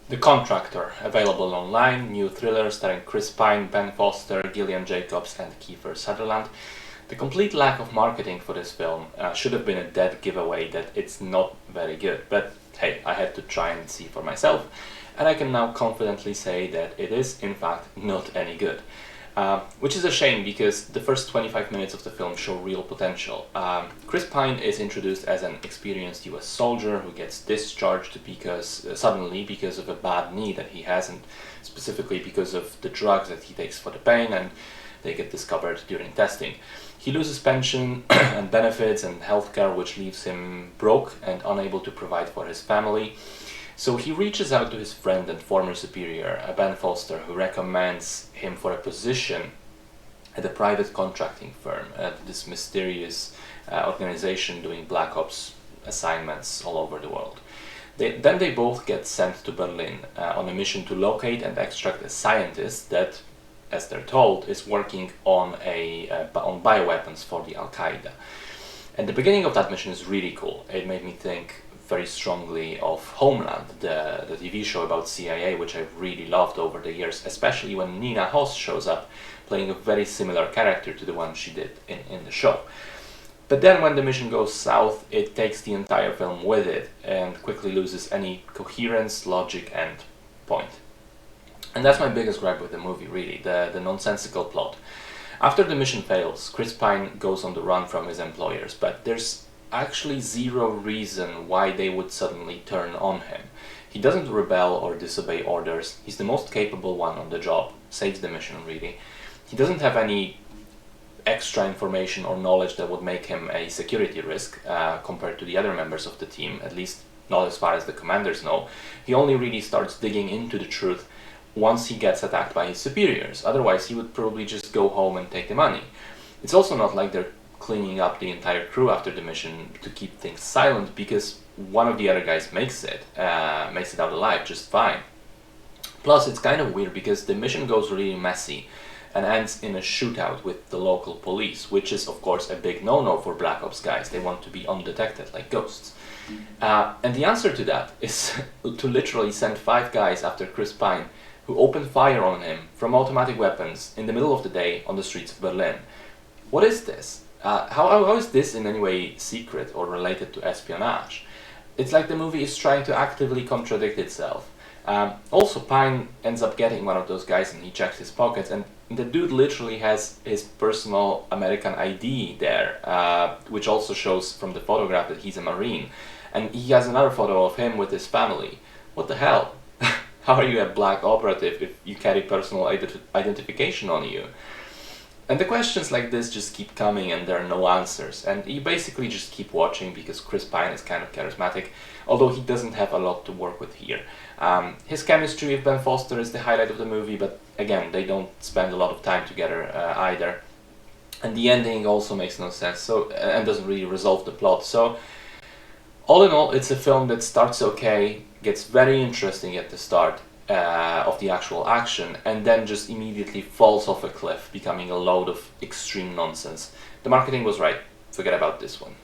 The Contractor, available online, new thriller starring Chris Pine, Ben Foster, Gillian Jacobs and Kiefer Sutherland. The complete lack of marketing for this film should have been a dead giveaway that it's not very good, but hey, I had to try and see for myself, and I can now confidently say that it is in fact not any good. Which is a shame because the first 25 minutes of the film show real potential. Chris Pine is introduced as an experienced US soldier who gets discharged suddenly because of a bad knee that he has, and specifically because of the drugs that he takes for the pain, and they get discovered during testing. He loses pension and benefits and healthcare, which leaves him broke and unable to provide for his family. So he reaches out to his friend and former superior, Ben Foster, who recommends him for a position at a private contracting firm at this mysterious organization doing black ops assignments all over the world. Then they both get sent to Berlin on a mission to locate and extract a scientist that, as they're told, is working on bioweapons for the Al-Qaeda. And the beginning of that mission is really cool. It made me think very strongly of Homeland, the TV show about CIA, which I've really loved over the years, especially when Nina Hoss shows up playing a very similar character to the one she did in the show. But then when the mission goes south, it takes the entire film with it and quickly loses any coherence, logic and point. And that's my biggest gripe with the movie, really, the nonsensical plot. After the mission fails, Chris Pine goes on the run from his employers, but there's actually zero reason why they would suddenly turn on him. He doesn't rebel or disobey orders. He's the most capable one on the job, saves the mission really. He doesn't have any extra information or knowledge that would make him a security risk compared to the other members of the team, at least not as far as the commanders know. He only really starts digging into the truth once he gets attacked by his superiors. Otherwise he would probably just go home and take the money. It's also not like they're cleaning up the entire crew after the mission to keep things silent, because one of the other guys makes it out alive just fine. Plus it's kind of weird because the mission goes really messy and ends in a shootout with the local police, which is of course a big no-no for Black Ops guys. They want to be undetected like ghosts. And the answer to that is to literally send 5 guys after Chris Pine, who opened fire on him from automatic weapons in the middle of the day on the streets of Berlin. What is this? How is this in any way secret or related to espionage? It's like the movie is trying to actively contradict itself. Also, Pine ends up getting one of those guys and he checks his pockets, and the dude literally has his personal American ID there, which also shows from the photograph that he's a Marine. And he has another photo of him with his family. What the hell? How are you a black operative if you carry personal identification on you? And the questions like this just keep coming and there are no answers, and you basically just keep watching because Chris Pine is kind of charismatic, although he doesn't have a lot to work with here. His chemistry with Ben Foster is the highlight of the movie, but again, they don't spend a lot of time together either. And the ending also makes no sense, and doesn't really resolve the plot. So, all in all, it's a film that starts okay, gets very interesting at the start of the actual action, and then just immediately falls off a cliff, becoming a load of extreme nonsense. The marketing was right, forget about this one.